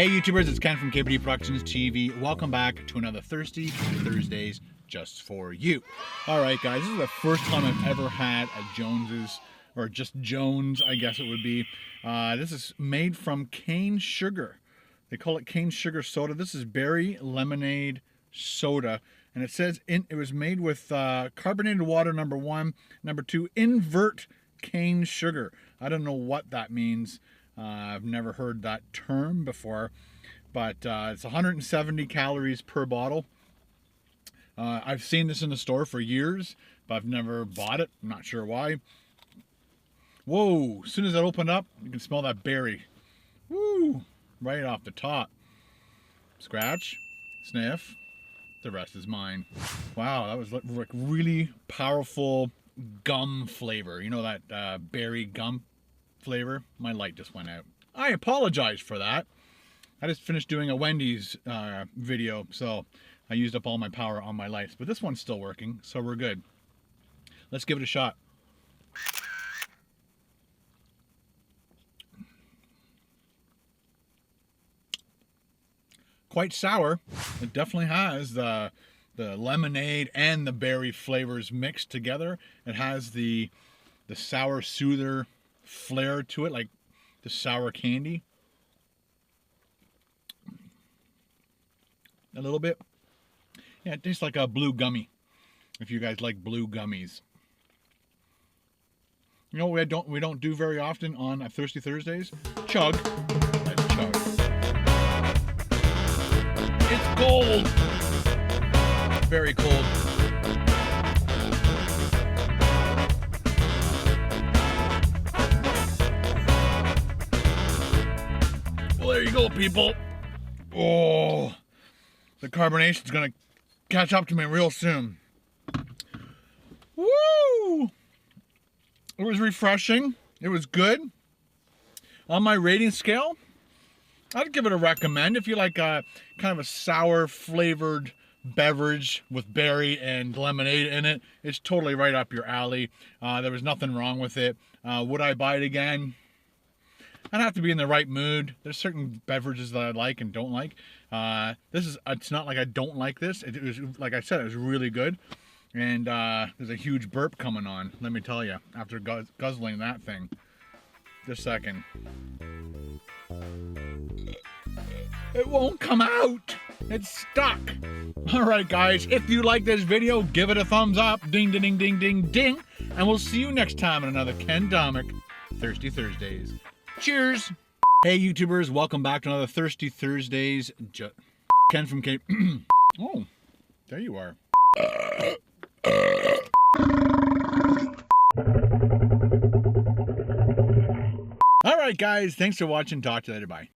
Hey YouTubers, it's Ken from KBDProductionsTV. Welcome back to another Thirsty Thursdays just for you. Alright guys, this is the first time I've ever had a Jones's, or just Jones I guess it would be. This is made from cane sugar. They call it cane sugar soda. This is berry lemonade soda. And it says it was made with carbonated water, number 1. Number 2, invert cane sugar. I don't know what that means. I've never heard that term before, but it's 170 calories per bottle. I've seen this in the store for years, but I've never bought it. I'm not sure why. Whoa, as soon as that opened up, you can smell that berry. Woo, right off the top. Scratch, sniff, the rest is mine. Wow, that was like really powerful gum flavor. You know that berry gum flavor? My light just went out. I apologize for that. I just finished doing a Wendy's video, so I used up all my power on my lights, but this one's still working, so we're good. Let's give it a shot. Quite sour. It definitely has the lemonade and the berry flavors mixed together. It has the sour soother flair to it, like the sour candy. A little bit. Yeah, it tastes like a blue gummy, if you guys like blue gummies. You know what we don't do very often on Thirsty Thursdays? Chug. Let's chug. It's cold. Very cold. Well, there you go, people. Oh, the carbonation's gonna catch up to me real soon. Woo! It was refreshing. It was good. On my rating scale, I'd give it a recommend. If you like a kind of a sour flavored beverage with berry and lemonade in it, it's totally right up your alley. There was nothing wrong with it. Would I buy it again? I'd have to be in the right mood. There's certain beverages that I like and don't like. It's not like I don't like this. It was, like I said, it was really good. And there's a huge burp coming on, let me tell you, after guzzling that thing. Just a second. It won't come out. It's stuck. All right, guys, if you like this video, give it a thumbs up. Ding, ding, ding, ding, ding, ding. And we'll see you next time in another Ken Domik Thirsty Thursdays. Cheers. Hey, YouTubers, welcome back to another Thirsty Thursdays. Ken from K. Oh, there you are. All right, guys, thanks for watching. Talk to you later. Bye.